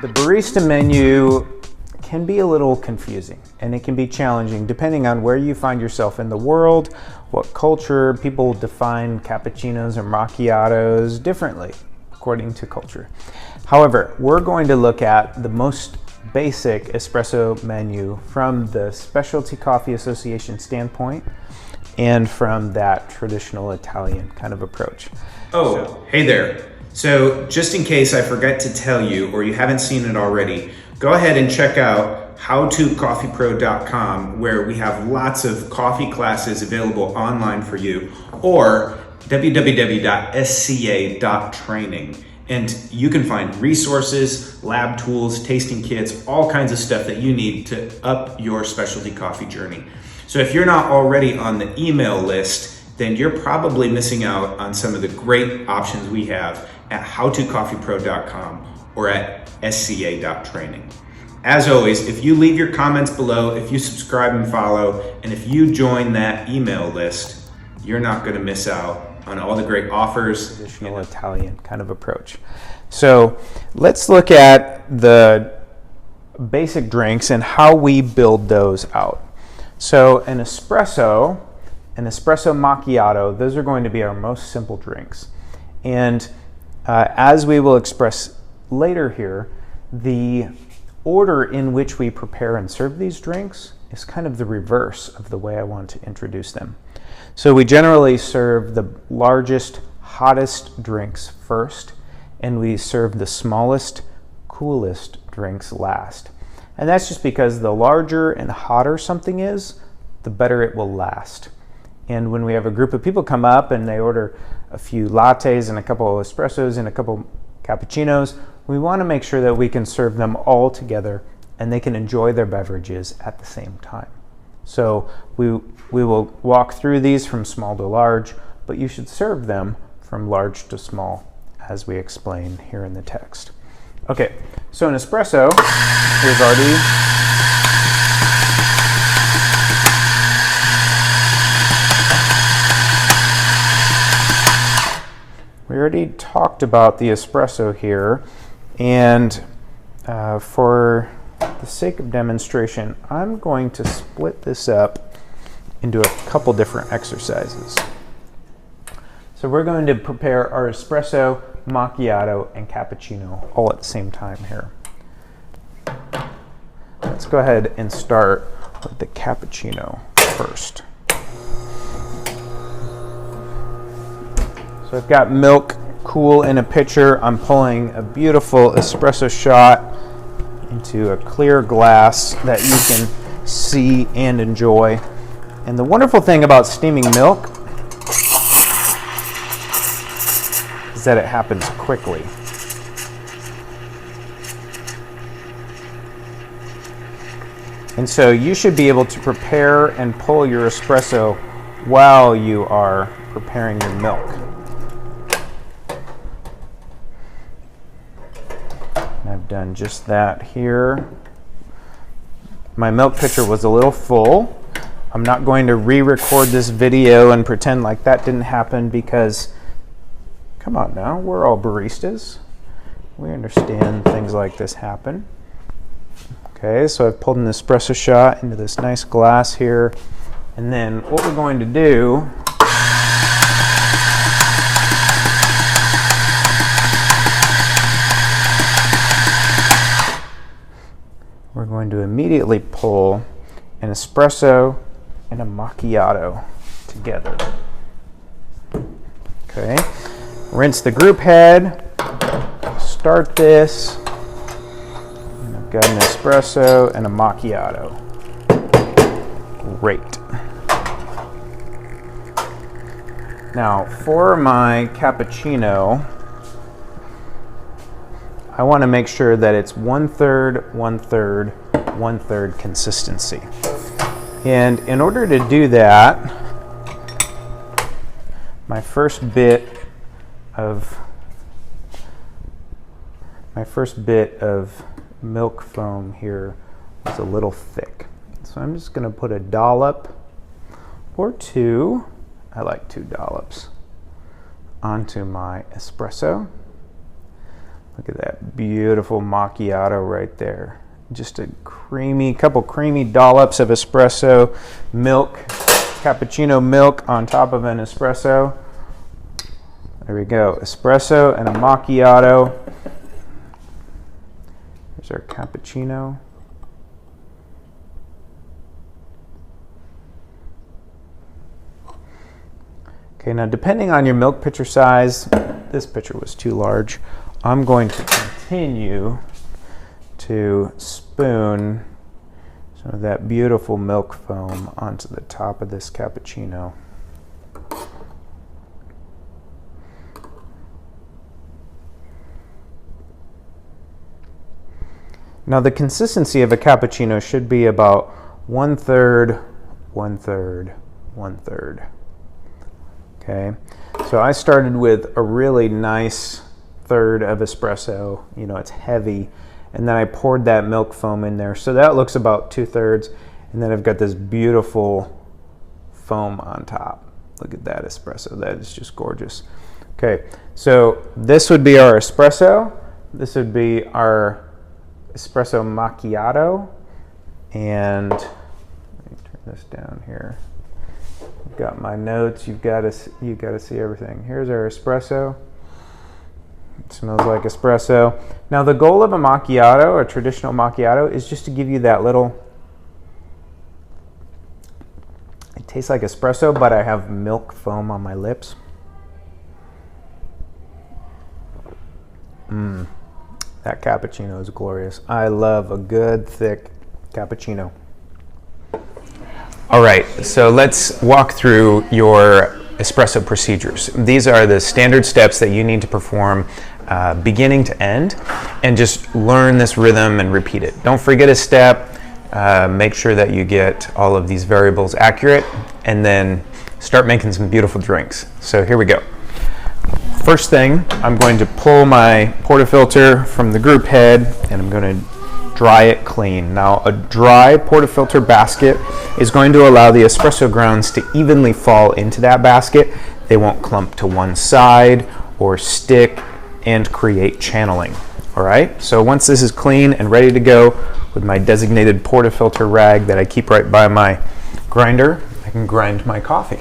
The barista menu can be a little confusing and it can be challenging depending on where you find yourself in the world, what culture. People define cappuccinos or macchiatos differently according to culture. However, we're going to look at the most basic espresso menu from the Specialty Coffee Association standpoint and from that traditional Italian kind of approach. Hey there. So just in case I forget to tell you or you haven't seen it already, go ahead and check out howtocoffeepro.com, where we have lots of coffee classes available online for you, or www.sca.training. And you can find resources, lab tools, tasting kits, all kinds of stuff that you need to up your specialty coffee journey. So if you're not already on the email list, then you're probably missing out on some of the great options we have at howtocoffeepro.com or at sca.training. As always, if you leave your comments below, if you subscribe and follow, and if you join that email list, you're not going to miss out on all the great offers. Traditional Italian kind of approach. So let's look at the basic drinks and how we build those out. So an espresso macchiato, those are going to be our most simple drinks. And as we will express later here, the order in which we prepare and serve these drinks is kind of the reverse of the way I want to introduce them. So we generally serve the largest, hottest drinks first, and we serve the smallest, coolest drinks last. And that's just because the larger and hotter something is, the better it will last. And when we have a group of people come up and they order a few lattes and a couple of espressos and a couple cappuccinos, we want to make sure that we can serve them all together and they can enjoy their beverages at the same time. So we will walk through these from small to large, but you should serve them from large to small as we explain here in the text. Okay, so an espresso, we already talked about the espresso here, and for the sake of demonstration, I'm going to split this up into a couple different exercises. So we're going to prepare our espresso, macchiato, and cappuccino all at the same time here. Let's go ahead and start with the cappuccino first. So I've got milk cool in a pitcher. I'm pulling a beautiful espresso shot into a clear glass that you can see and enjoy. And the wonderful thing about steaming milk is that it happens quickly. And so you should be able to prepare and pull your espresso while you are preparing your milk. I've done just that here. My milk pitcher was a little full. I'm not going to re-record this video and pretend like that didn't happen because, come on now, we're all baristas. We understand things like this happen. Okay, so I've pulled an espresso shot into this nice glass here. And then what we're going to do we're going to immediately pull an espresso and a macchiato together. Okay, rinse the group head, start this, and I've got an espresso and a macchiato. Great. Now for my cappuccino, I want to make sure that it's 1/3, 1/3, 1/3 consistency. And in order to do that, my first bit of milk foam here was a little thick. So I'm just going to put a dollop or two, I like 2 dollops, onto my espresso. Look at that beautiful macchiato right there. Just a couple creamy dollops of espresso milk, cappuccino milk on top of an espresso. There we go, espresso and a macchiato. Here's our cappuccino. Okay, now depending on your milk pitcher size, this pitcher was too large. I'm going to continue to spoon some of that beautiful milk foam onto the top of this cappuccino. Now the consistency of a cappuccino should be about 1/3, 1/3, 1/3. Okay, so I started with a really nice third of espresso, you know, it's heavy, and then I poured that milk foam in there. So that looks about 2/3, and then I've got this beautiful foam on top. Look at that espresso, that is just gorgeous. Okay, so this would be our espresso, this would be our espresso macchiato, and let me turn this down here. I've got my notes, you've got to see everything. Here's our espresso. It smells like espresso. Now the goal of a macchiato, a traditional macchiato, is just to give you that little, it tastes like espresso, but I have milk foam on my lips. That cappuccino is glorious. I love a good thick cappuccino. All right, so let's walk through your espresso procedures. These are the standard steps that you need to perform beginning to end, and just learn this rhythm and repeat it. Don't forget a step. Make sure that you get all of these variables accurate, and then start making some beautiful drinks. So here we go. First thing, I'm going to pull my portafilter from the group head, and I'm going to dry it clean. Now, a dry portafilter basket is going to allow the espresso grounds to evenly fall into that basket. They won't clump to one side or stick and create channeling. All right, so once this is clean and ready to go, with my designated portafilter rag that I keep right by my grinder, I can grind my coffee.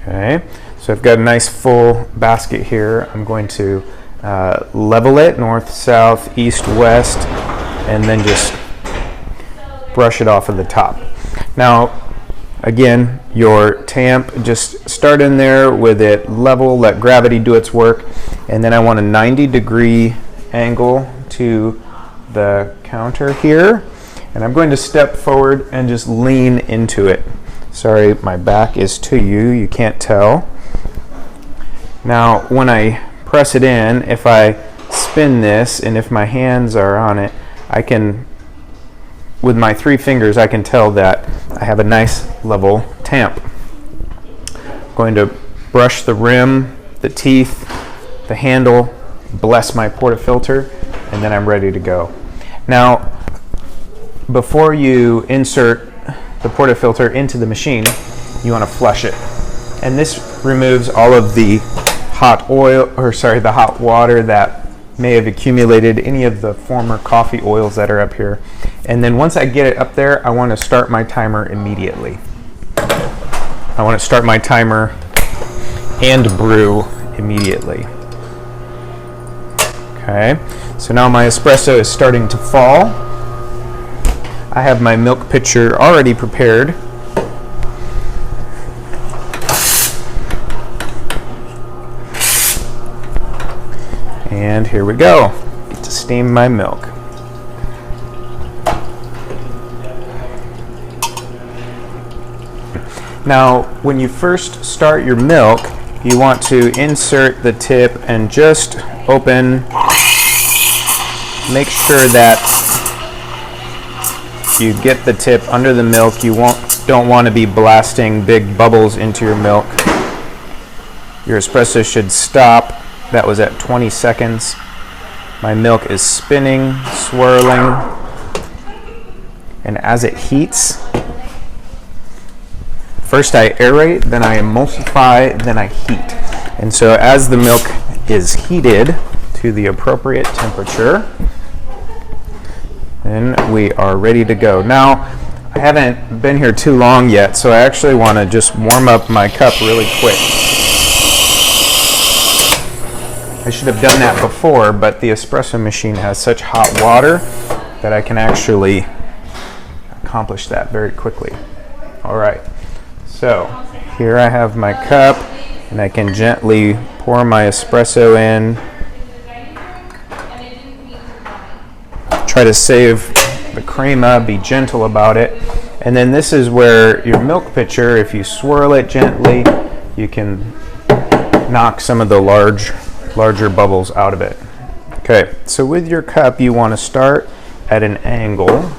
Okay, so I've got a nice full basket here. I'm going to level it north, south, east, west, and then just brush it off of the top. Now, again, your tamp, just start in there with it level, let gravity do its work, and then I want a 90-degree angle to the counter here, and I'm going to step forward and just lean into it. Sorry, my back is to you, you can't tell. Now, when I press it in, if I spin this and if my hands are on it, I can, with my 3 fingers, I can tell that I have a nice level tamp. I'm going to brush the rim, the teeth, the handle, bless my portafilter, and then I'm ready to go. Now, before you insert the portafilter into the machine, you want to flush it. And this removes all of the hot water that may have accumulated, any of the former coffee oils that are up here. And then once I get it up there, I want to start my timer immediately. I want to start my timer and brew immediately. Okay, so now my espresso is starting to fall. I have my milk pitcher already prepared. And here we go. Get to steam my milk. Now, when you first start your milk, you want to insert the tip and just open. Make sure that you get the tip under the milk. You don't want to be blasting big bubbles into your milk. Your espresso should stop. That was at 20 seconds. My milk is spinning, swirling, and as it heats, First I aerate, then I emulsify, then I heat. And so as the milk is heated to the appropriate temperature, then we are ready to go. Now, I haven't been here too long yet, so I actually want to just warm up my cup really quick. I should have done that before, but the espresso machine has such hot water that I can actually accomplish that very quickly. All right, so here I have my cup, and I can gently pour my espresso in. Try to save the crema, be gentle about it. And then this is where your milk pitcher, if you swirl it gently, you can knock some of the larger bubbles out of it. Okay, so with your cup, you want to start at an angle.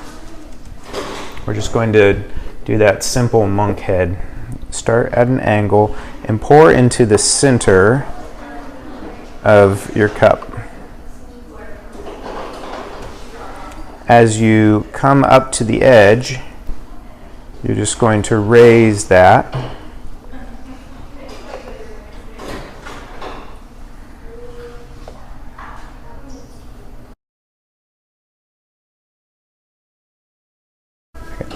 We're just going to do that simple monk head. Start at an angle and pour into the center of your cup. As you come up to the edge, you're just going to raise that.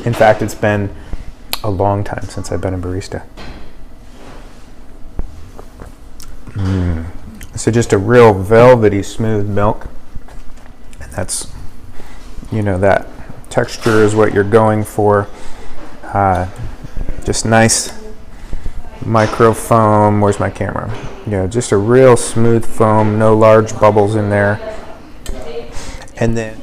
In fact, it's been a long time since I've been a barista. So just a real velvety smooth milk. And that's, you know, that texture is what you're going for. Just nice micro foam. Where's my camera? You know, just a real smooth foam, no large bubbles in there. And then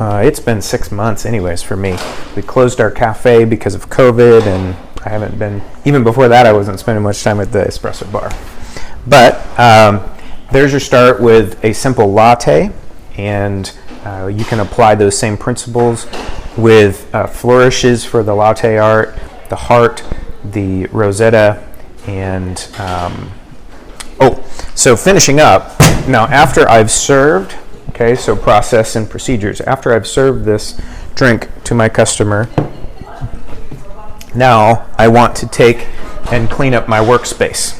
it's been 6 months anyways for me. We closed our cafe because of COVID, and I haven't been, even before that I wasn't spending much time at the espresso bar. But there's your start with a simple latte, and you can apply those same principles with flourishes for the latte art, the heart, the rosetta, and so finishing up, now after I've served, okay, so process and procedures. After I've served this drink to my customer, now I want to take and clean up my workspace.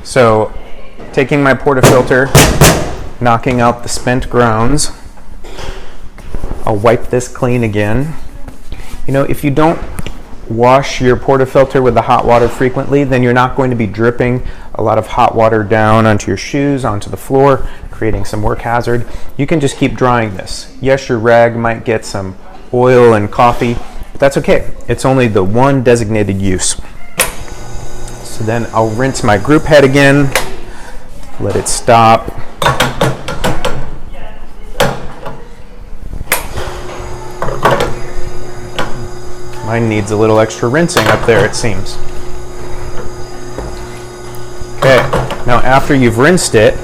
So taking my portafilter, knocking out the spent grounds, I'll wipe this clean again. You know, if you don't wash your portafilter with the hot water frequently, then you're not going to be dripping a lot of hot water down onto your shoes, onto the floor, creating some work hazard. You can just keep drying this. Yes, your rag might get some oil and coffee, but that's okay. It's only the one designated use. So then I'll rinse my group head again, let it stop. Mine needs a little extra rinsing up there, it seems. Okay, now after you've rinsed it,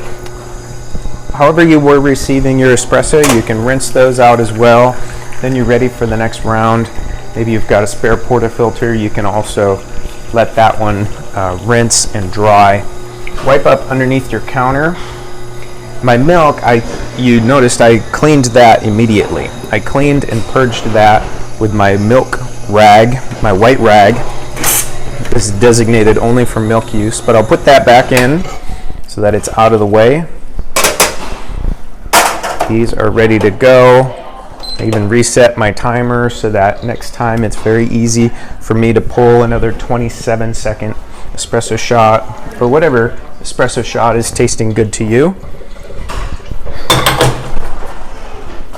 however you were receiving your espresso, you can rinse those out as well. Then you're ready for the next round. Maybe you've got a spare portafilter, you can also let that one rinse and dry. Wipe up underneath your counter. My milk, you noticed I cleaned that immediately. I cleaned and purged that with my milk rag, my white rag. This is designated only for milk use, but I'll put that back in so that it's out of the way. These are ready to go. I even reset my timer so that next time it's very easy for me to pull another 27-second espresso shot, or whatever espresso shot is tasting good to you.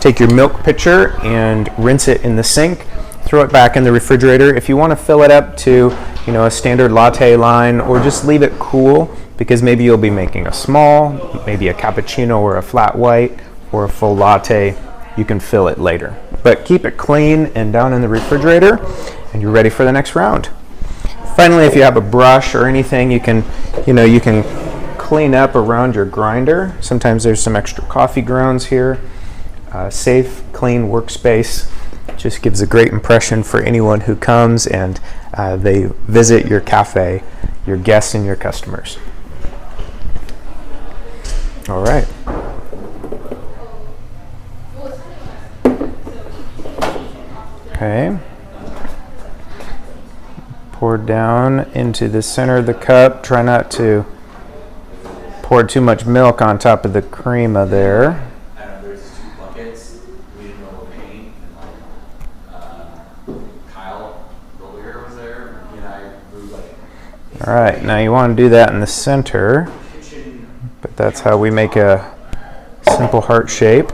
Take your milk pitcher and rinse it in the sink. Throw it back in the refrigerator. If you want to fill it up to, you know, a standard latte line, or just leave it cool, because maybe you'll be making a small, maybe a cappuccino or a flat white or a full latte, you can fill it later. But keep it clean and down in the refrigerator, and you're ready for the next round. Finally, if you have a brush or anything, you can clean up around your grinder. Sometimes there's some extra coffee grounds here. Safe, clean workspace just gives a great impression for anyone who comes and they visit your cafe, your guests and your customers. All right. Okay. Pour down into the center of the cup. Try not to pour too much milk on top of the crema there. I know there's 2 buckets. We didn't know what paint. Kyle earlier was there. He and I moved like. All right, now you want to do that in the center, but that's how we make a simple heart shape.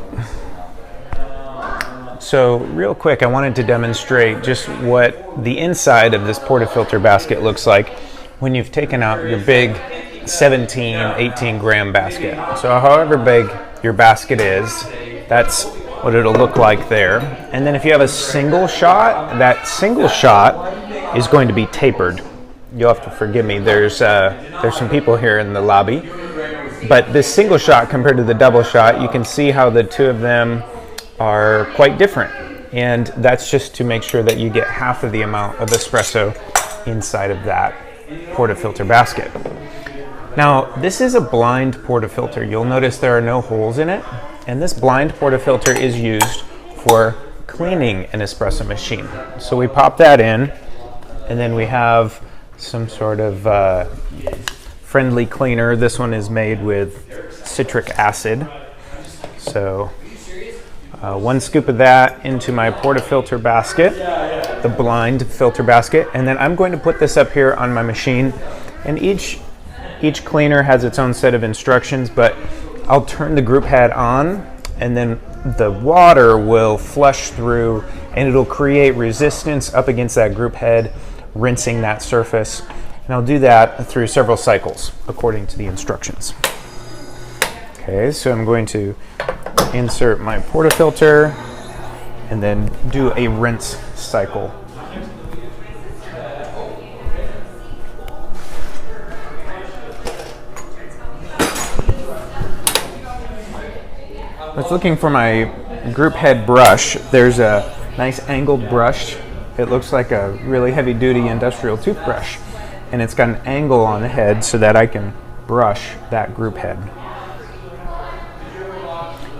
So real quick, I wanted to demonstrate just what the inside of this portafilter basket looks like when you've taken out your big 17, 18 gram basket. So however big your basket is, that's what it'll look like there. And then if you have a single shot, that single shot is going to be tapered. You'll have to forgive me, there's some people here in the lobby. But this single shot compared to the double shot, you can see how the two of them are quite different, and that's just to make sure that you get half of the amount of espresso inside of that portafilter basket. Now, this is a blind portafilter. You'll notice there are no holes in it, and this blind portafilter is used for cleaning an espresso machine. So we pop that in, and then we have some sort of friendly cleaner. This one is made with citric acid. So 1 scoop of that into my portafilter basket, the blind filter basket, and then I'm going to put this up here on my machine. And each cleaner has its own set of instructions, but I'll turn the group head on, and then the water will flush through, and it'll create resistance up against that group head, rinsing that surface. And I'll do that through several cycles according to the instructions. Okay, so I'm going to insert my portafilter and then do a rinse cycle. I was looking for my group head brush. There's a nice angled brush. It looks like a really heavy duty industrial toothbrush, and it's got an angle on the head so that I can brush that group head.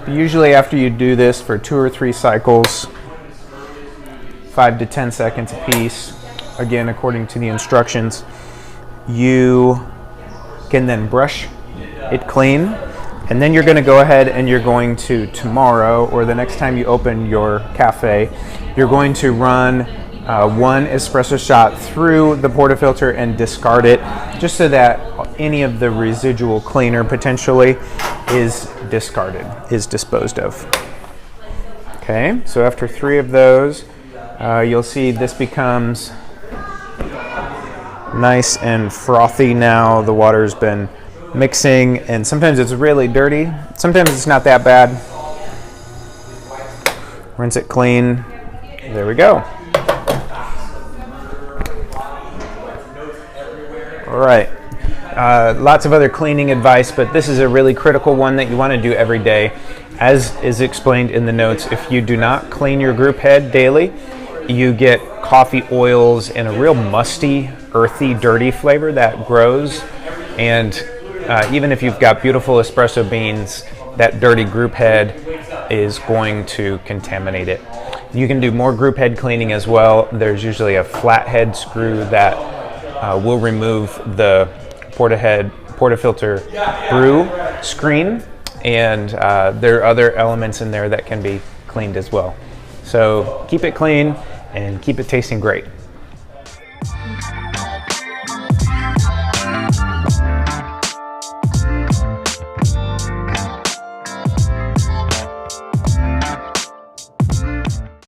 Usually after you do this for 2 or 3 cycles, 5 to 10 seconds a piece, again according to the instructions, you can then brush it clean, and then you're going to go ahead and you're going to, tomorrow or the next time you open your cafe, you're going to run 1 espresso shot through the portafilter and discard it, just so that any of the residual cleaner potentially is discarded, is disposed of. Okay, so after 3 of those, you'll see this becomes nice and frothy now. The water's been mixing, and sometimes it's really dirty. Sometimes it's not that bad. Rinse it clean. There we go. All right. Lots of other cleaning advice, but this is a really critical one that you want to do every day. As is explained in the notes, if you do not clean your group head daily, you get coffee oils and a real musty, earthy, dirty flavor that grows. And even if you've got beautiful espresso beans, that dirty group head is going to contaminate it. You can do more group head cleaning as well. There's usually a flathead screw that will remove the portafilter brew screen, and there are other elements in there that can be cleaned as well. So keep it clean and keep it tasting great.